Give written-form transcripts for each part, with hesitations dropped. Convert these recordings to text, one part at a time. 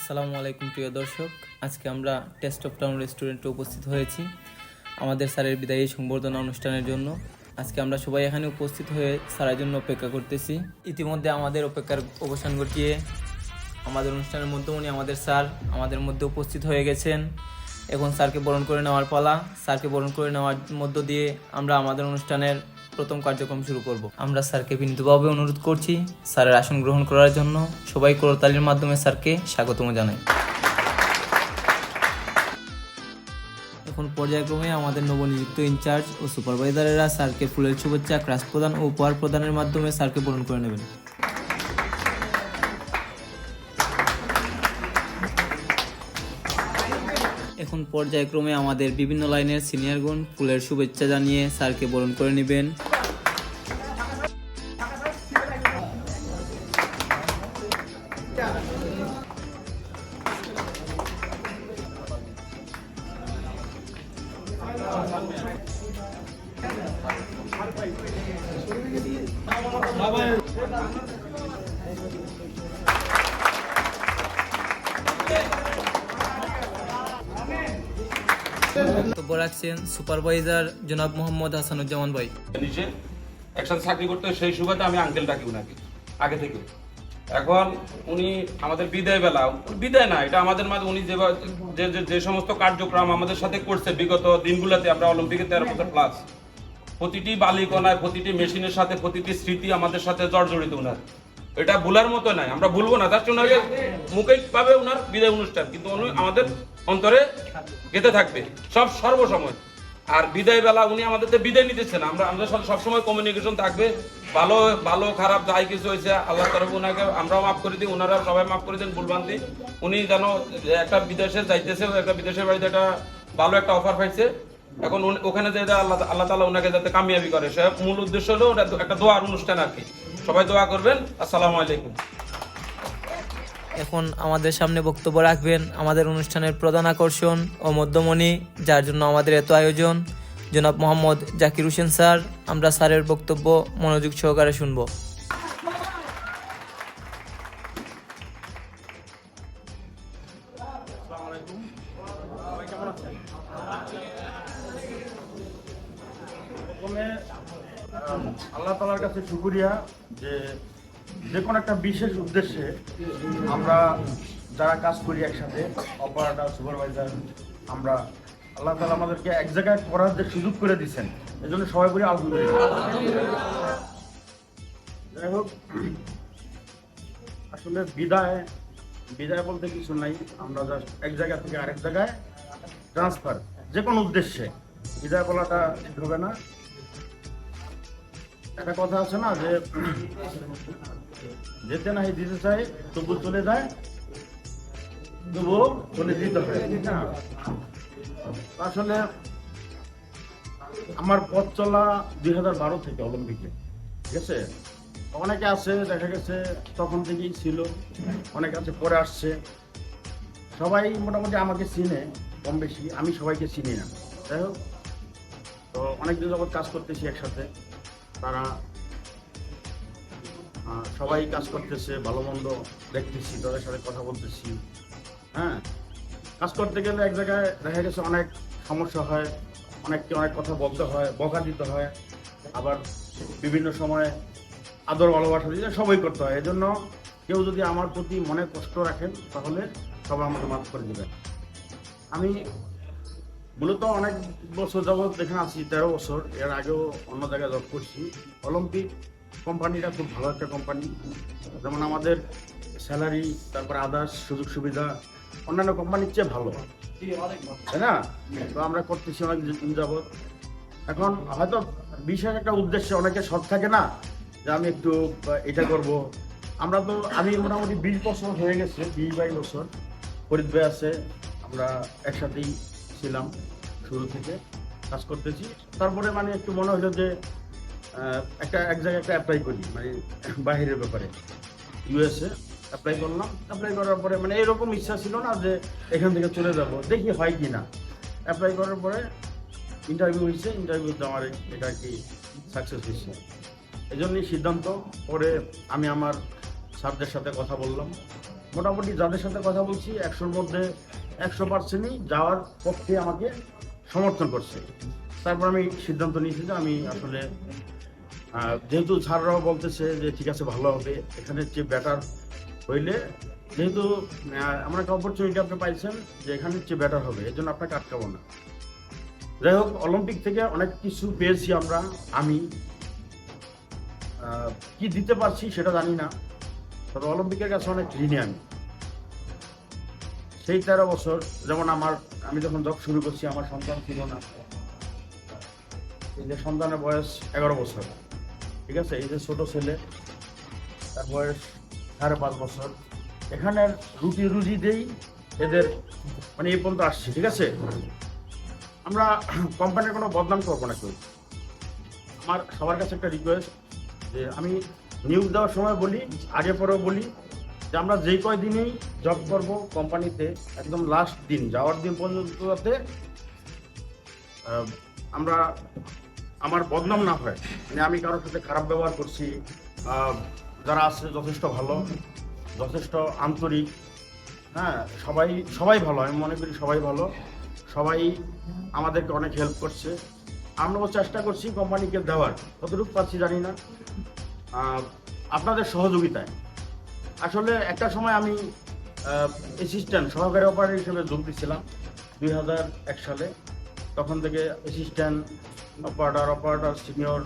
আসসালামু আলাইকুম প্রিয় দর্শক, আজকে আমরা টেস্ট অফ টাউন রেস্টুরেন্টে উপস্থিত হয়েছি আমাদের স্যারের বিদায়ী সংবর্ধনা অনুষ্ঠানের জন্য। আজকে আমরা সবাই এখানে উপস্থিত হয়ে স্যারের জন্য অপেক্ষা করতেছি। ইতিমধ্যে আমাদের অপেক্ষার অবসান ঘটিয়ে আমাদের অনুষ্ঠানের মধ্যে উনি আমাদের স্যার আমাদের মধ্যে উপস্থিত হয়ে গেছেন। এখন স্যারকে বরণ করে নেওয়ার পালা। স্যারকে বরণ করে নেওয়ার মধ্য দিয়ে আমরা আমাদের অনুষ্ঠানের প্রথম কার্যক্রম শুরু করব। আমরা স্যারকে বিনীতভাবে অনুরোধ করছি স্যারের আসন গ্রহণ করার জন্য। সবাই করতালির মাধ্যমে স্যারকে স্বাগতম জানাই। এখন পর্যায়ক্রমে আমাদের নবনিযুক্ত ইনচার্জ ও সুপারভাইজারেরা স্যারকে ফুলের শুভেচ্ছা, ক্রাশ প্রদান ও উপহার প্রদানের মাধ্যমে স্যারকে বরণ করে নেবেন। এখন পর্যায়ক্রমে আমাদের বিভিন্ন লাইনের সিনিয়রগণ ফুলের শুভেচ্ছা জানিয়ে স্যারকে বরণ করে নেবেন। বক্তব্য রাখছেন সুপারভাইজার জনাব মোহাম্মদ হাসানুজ্জামান ভাই। নিজে একসাথে চাকরি করতে সেই সুবাদে আমি আঙ্কেল ডাকি উনাকে আগে থেকে। এখন উনি আমাদের বিদায় বেলা, বিদায় না, এটা আমাদের মাঝে উনি যে সমস্ত কার্যক্রম আমাদের সাথে করছে বিগত দিনগুলোতে, আমরা অলিম্পিকে 13 বছর প্লাস, প্রতিটি বালিকণায়, প্রতিটি মেশিনের সাথে, প্রতিটি স্মৃতি আমাদের সাথে জর্জরিত উনার। এটা ভুলার মতো নাই, আমরা ভুলবো না। জাস্ট ওনাকে মুখে পাবে উনার বিদায় অনুষ্ঠান, কিন্তু উনি আমাদের অন্তরে গেঁথে থাকবে সর্বসময়। আর বিদায় বেলা উনি আমাদের বিদায় নিতেছেন, আমাদের সাথে সবসময় কমিউনিকেশন থাকবে। ভালো ভালো খারাপ যাই কিছু হয়েছে আল্লাহ তরফে ওনাকে আমরাও মাফ করে দিই, ওনারা সবাই মাফ করে দেন ভুলভ্রান্তি। উনি যেন একটা বিদেশে যাইতেছে, একটা বিদেশের বাড়িতে একটা ভালো একটা অফার পাইছে, এখন ওখানে যে আল্লাহ তাআলা ওনাকে যাতে কামিয়াবি করে, সে মূল উদ্দেশ্য হলো একটা দোয়ার অনুষ্ঠান আর কি। সবাই দোয়া করবেন। আসসালামু আলাইকুম। এখন আমাদের সামনে বক্তব্য রাখবেন আমাদের অনুষ্ঠানের প্রধান আকর্ষণ ও মধ্যমণি, যার জন্য আমাদের এত আয়োজন, জনাব মোহাম্মদ জাকির হোসেন স্যার। আমরা স্যারের বক্তব্য মনোযোগ সহকারে শুনব। আল্লাহ তাআলার কাছে শুকরিয়া যে কোনো একটা বিশেষ উদ্দেশ্যে আমরা যারা কাজ করি একসাথে, অপারেটর, সুপারভাইজার, আমরা আল্লাহ তাআলা আমাদেরকে এক জায়গায় করার যে সুযোগ করে দিচ্ছেন, এই জন্য সবাই বলি আলহামদুলিল্লাহ। যাই হোক, আসলে বিদায় বলতে কিছু নাই, আমরা জাস্ট এক জায়গা থেকে আরেক জায়গায় ট্রান্সফার, যে কোনো উদ্দেশ্যে। বিদায় বলাটা ঠিক হবে না। একটা কথা আছে না যে যেতে নাই দিতে চাই, তবু চলে যায়, তবুও চলে দিতে হয়, ঠিক না? আসলে আমার পথ চলা 2012 থেকে অলিম্পিকে, ঠিক আছে। অনেকে আছে দেখা গেছে তখন থেকেই ছিল, অনেকে আছে পরে আসছে। সবাই মোটামুটি আমাকে চিনে কম বেশি, আমি সবাইকে চিনি না। যাই হোক, তো অনেকদিন যাবত কাজ করতেছি একসাথে, তারা সবাই কাজ করতেছে, ভালো মন্দ দেখতেছি, তাদের সাথে কথা বলতেছি। হ্যাঁ, কাজ করতে গেলে এক জায়গায় দেখা গেছে অনেক সমস্যা হয়, অনেককে অনেক কথা বলতে হয়, বকা দিতে হয়, আবার বিভিন্ন সময় আদর ভালোবাসা দিতে সবাই করতে হয়। এই জন্য কেউ যদি আমার প্রতি মনে কষ্ট রাখেন তাহলে সবাই আমাকে মাফ করে দেবেন। আমি মূলত অনেক বছর যাবৎ এখানে আছি, 13 বছর। এর আগেও অন্য জায়গায় জব করছি। অলিম্পিক কোম্পানিটা খুব ভালো একটা কোম্পানি, যেমন আমাদের স্যালারি, তারপর আদার্স সুযোগ সুবিধা অন্যান্য কোম্পানির চেয়ে ভালো, তাই না? তো আমরা করতেছি অনেক দিন যাবৎ। এখন হয়তো বিশেষ একটা উদ্দেশ্যে অনেকে শখ থাকে না যে আমি একটু এটা করব। আমি মোটামুটি 20 বছর হয়ে গেছে, 20-22 বছর। ফরিদ ভাই আছে, আমরা একসাথেই ছিলাম শুরু থেকে, কাজ করতেছি। তারপরে মানে একটু মনে হলো যে এক জায়গায় একটা অ্যাপ্লাই করি, মানে বাহিরের ব্যাপারে, ইউএসএ অ্যাপ্লাই করলাম। অ্যাপ্লাই করার পরে মানে এরকম ইচ্ছা ছিল না যে এখান থেকে চলে যাব, দেখি হয় কি না। অ্যাপ্লাই করার পরে ইন্টারভিউ হয়েছে, ইন্টারভিউতে আমার এটা কি সাকসেস হয়েছে। এই জন্যই সিদ্ধান্ত। পরে আমি আমার স্যারদের সাথে কথা বললাম, মোটামুটি যাদের সাথে কথা বলছি 100-র মধ্যে 100%ই যাওয়ার পক্ষে আমাকে সমর্থন করছে। তারপর আমি সিদ্ধান্ত নিয়েছি যে আমি আসলে যেহেতু স্যাররাও বলতেছে যে ঠিক আছে ভালো হবে, এখানে যে বেটার হইলে, যেহেতু আমার একটা অপরচুনিটি আপনি পাইছেন যে এখানে যে বেটার হবে, এর জন্য আপনাকে আটকাবো না। যাই হোক, অলিম্পিক থেকে অনেক কিছু পেয়েছি আমরা। আমি কি দিতে পারছি সেটা জানি না, তবে অলিম্পিকের কাছে অনেক ঋণী আমি। সেই 13 বছর, যেমন আমি যখন জব শুরু করছি আমার সন্তান ছিল না। এই যে সন্তানের বয়স 11 বছর, ঠিক আছে, এই যে ছোট ছেলে তার বয়স 5.5 বছর, এখানের রুজি দেই এদের, মানে এই পর্যন্ত আসছি, ঠিক আছে। আমরা কোম্পানির কোনো বদনাম করবো না কেউ। আমার সবার কাছে একটা রিকোয়েস্ট, যে আমি নিয়োগ দেওয়ার সময় বলি, আগে পরেও বলি, যে আমরা যে কয়দিনই জব করব কোম্পানিতে, একদম লাস্ট দিন যাওয়ার দিন পর্যন্ত যাতে আমরা আমার বদনাম না হয়, মানে আমি কারোর সাথে খারাপ ব্যবহার করছি। যারা আছে যথেষ্ট ভালো, যথেষ্ট আন্তরিক, হ্যাঁ, সবাই ভালো, আমি মনে করি সবাই ভালো, সবাই আমাদেরকে অনেক হেল্প করছে। আমরাও চেষ্টা করছি কোম্পানিকে দেওয়ার, কতটুকু পাচ্ছি জানি না, আপনাদের সহযোগিতায়। আসলে একটা সময় আমি অ্যাসিস্ট্যান্ট সহকারী অপারেটর হিসেবে যোগ দিয়েছিলাম 2001 সালে। তখন থেকে অ্যাসিস্ট্যান্ট, অপারেটর, সিনিয়র,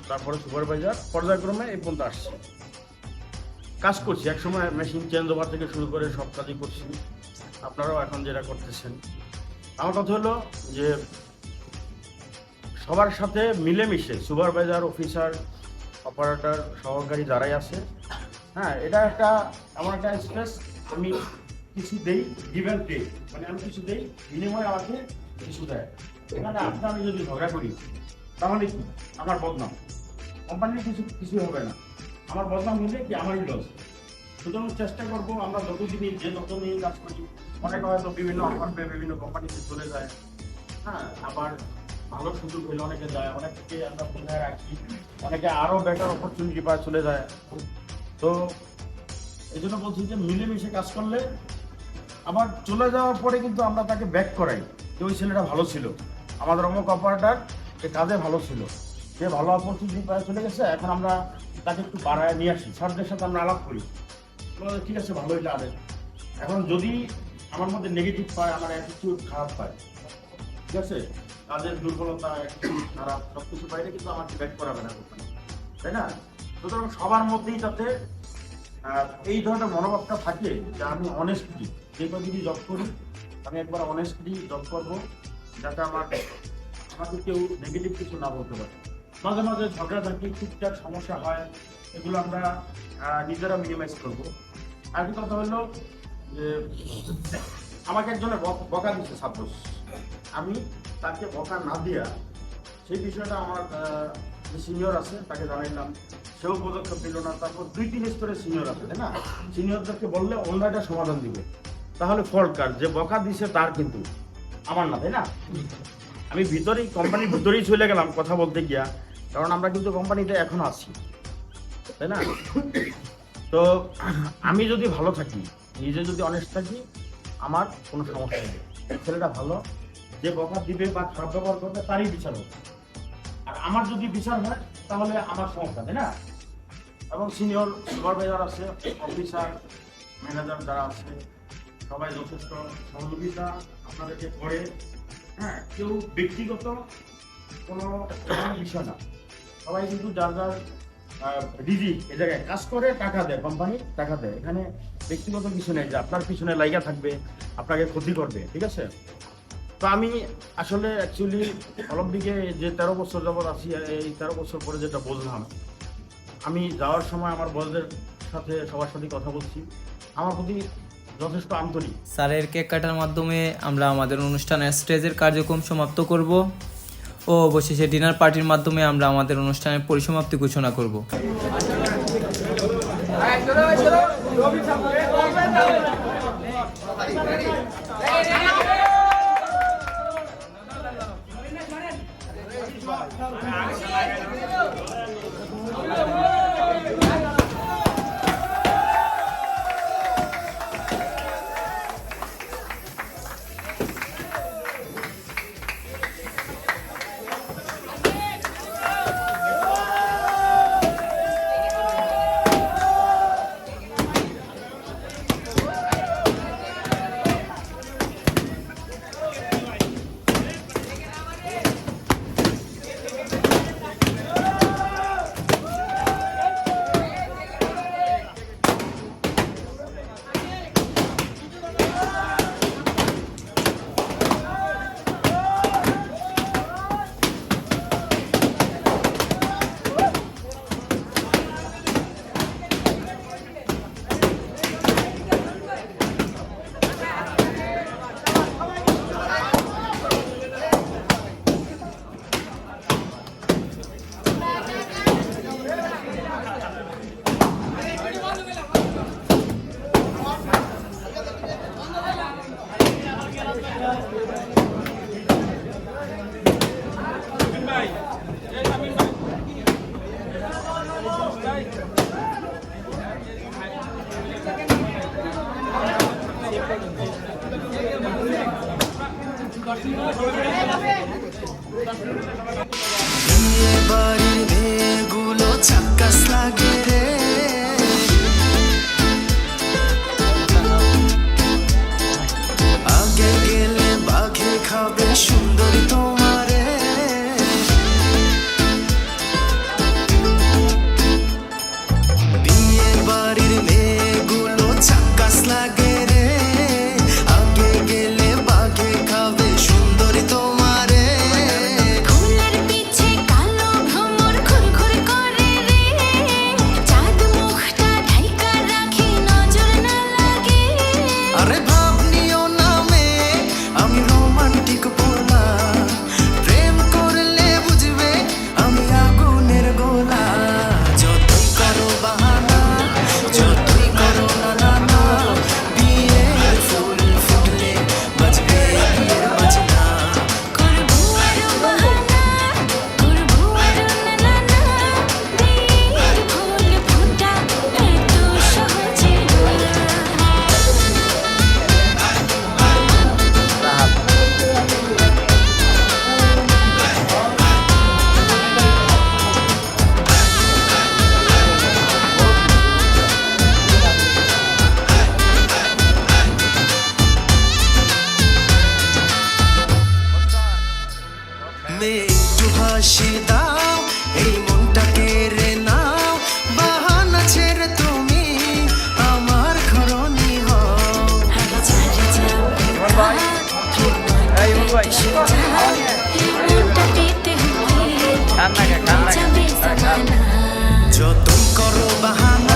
তারপরে সুপারভাইজার পর্যায়ক্রমে এই পর্যন্ত আসছি, কাজ করছি। একসময় মেশিন চেঞ্জ ওভার থেকে শুরু করে সব কাজই করছি, আপনারাও এখন যেটা করতেছেন। আমার কথা হলো যে সবার সাথে মিলেমিশে, সুপারভাইজার, অফিসার, অপারেটর, সহকারী যারাই আছে, হ্যাঁ, এটা একটা আমার একটা স্ট্রেস। আমি কিছু দেই, গিভ অ্যান্ড টেক, মানে আমি কিছু দেই, বিনিময়ে আমাকে কিছু দেয়। এখানে আমি যদি ঝগড়া করি তাহলে কি আমার বদনাম, কোম্পানির কিছুই হবে না, আমার বদনাম হলে কি আমারই লস। সুতরাং চেষ্টা করবো আমরা যতদিনই কাজ করি, অনেকে হয়তো বিভিন্ন অফার পেয়ে বিভিন্ন কোম্পানিতে চলে যায়, হ্যাঁ, আবার ভালো সুযোগ হলে অনেকে যায়, অনেককে আমরা বোঝায় রাখি, অনেকে আরও বেটার অপরচুনিটি পায় চলে যায়। তো এই জন্য বলছি যে মিলেমিশে কাজ করলে, আবার চলে যাওয়ার পরে কিন্তু আমরা তাকে ব্যাক করাই যে ওই ছেলেটা ভালো ছিল, আমাদের অমুক অপারেটর, সে কাজে ভালো ছিল, সে ভালো অপরচুনিটি পায় চলে গেছে, এখন আমরা তাকে একটু বাড়ায় নিয়ে আসি, স্যারদের সাথে আমরা আলাপ করি, ঠিক আছে ভালো হইলে আরে। এখন যদি আমার মধ্যে নেগেটিভ পায়, আমার অ্যাটিটিউড খারাপ পায়, ঠিক আছে, কাজের দুর্বলতা, অ্যাটিটিউড খারাপ, সব কিছু বাইরে কিন্তু আমাকে ব্যাক করাবে না কোম্পানি, তাই না? সুতরাং সবার মধ্যেই যাতে এই ধরনের মনোভাবটা থাকে যে আমি অনেস্টলি যে কদিনই জব করি, আমি একবার অনেস্টলি জব করবো, যাতে আমাকে কেউ নেগেটিভ কিছু না বলতে পারে। মাঝে মাঝে ঝগড়াঝাটি, টুকটাক সমস্যা হয়, এগুলো আমরা নিজেরা মিনিমাইজ করবো। আর কি কথা হলো যে আমাকে একজনে বকা দিচ্ছে, সাপোজ আমি তাকে বকা না দিয়া সেই বিষয়টা আমার যে সিনিয়র আছে তাকে জানাইলাম, সেও পদক্ষেপ দিল না। তারপর 2-3 স্তরের সিনিয়র আছে, তাই না, সিনিয়রদেরকে বললে অন্য একটা সমাধান দিবে। তাহলে ফল্ট কার, যে বকা দিছে তার, কিন্তু আমার না, তাই না? আমি কোম্পানির ভিতরেই চলে গেলাম কথা বলতে গিয়া, কারণ আমরা কিন্তু কোম্পানিতে এখনো আছি, তাই না? তো আমি যদি ভালো থাকি, নিজে যদি অনেস্ট থাকি, আমার কোনো সমস্যা নেই। ছেলেটা ভালো, যে বকা দিবে বা খারাপ ব্যবহার করবে তারই বিচার হবে, আর আমার যদি বিচার হয় তাহলে আমার সমস্যা, তাই না? এবং সিনিয়র সুপারভাইজার আছে, অফিসার, ম্যানেজার যারা আছে, সবাই যথেষ্ট সহযোগিতা আপনাদেরকে করে, হ্যাঁ, কেউ ব্যক্তিগত কোনো বিষয় না, সবাই কিন্তু যার যার রিজিক এ জায়গায় কাজ করে, টাকা দেয়, কোম্পানি টাকা দেয়, এখানে ব্যক্তিগত কিছু নেই যে আপনার পিছনে লাইগা থাকবে, আপনাকে ক্ষতি করবে, ঠিক আছে? তো আমি আসলে অ্যাকচুয়ালি অলিম্পিকে যে 13 বছর যাবৎ আছি, এই 13 বছর পরে যেটা বললাম, আমি যাওয়ার সময় আমার বড়দের সাথে সবার সাথে কথা বলছি, আমার প্রতি যথেষ্ট আন্তরিক। স্যারের কেক কাটার মাধ্যমে আমরা আমাদের অনুষ্ঠানের স্টেজের কার্যক্রম সমাপ্ত করব ও অবশেষে ডিনার পার্টির মাধ্যমে আমরা আমাদের অনুষ্ঠানের পরিসমাপ্তি ঘোষণা করব। বিয়ে বাড়ির মেয়েগুলো চাক্কাস লাগে রে, আগে গেলে বাঘে খাবে সুন্দরী তোমারে। বিয়ে বাড়ির মেয়েগুলো চাক্কাস লাগে রে, আগে গেলে বাঘে খাবে সুন্দরী তোমারে। ফুলের পিছে কালো ভ্রমর ঘুরঘুর করে রে, চাঁদ মুখটা ঢাইকা রাখি নজর না লাগে। আরে ভাব নিও নামে আমি রোমান্টিক বলা, প্রেম করলে বুঝবে আমি আগুনের গোলা। যতই করো বাহানা, যতই করো না না না, বিয়ের ফুল ফুটলে বাজবে বিয়ের বাজনা। করবো আরো বাহানা, করবো আরো না না না, বিয়ের ফুল ফোটা এত সহজে না। মেয়ে একটু হাসি দাও, এই মনটা কেড়ে নাও, বাহানা ছেড়ে তুমি আমার ঘরণী হও। আগে ছাড়ে যাও মনটা পেতে হলে যাবে জামানা। যতই করো বাহানা,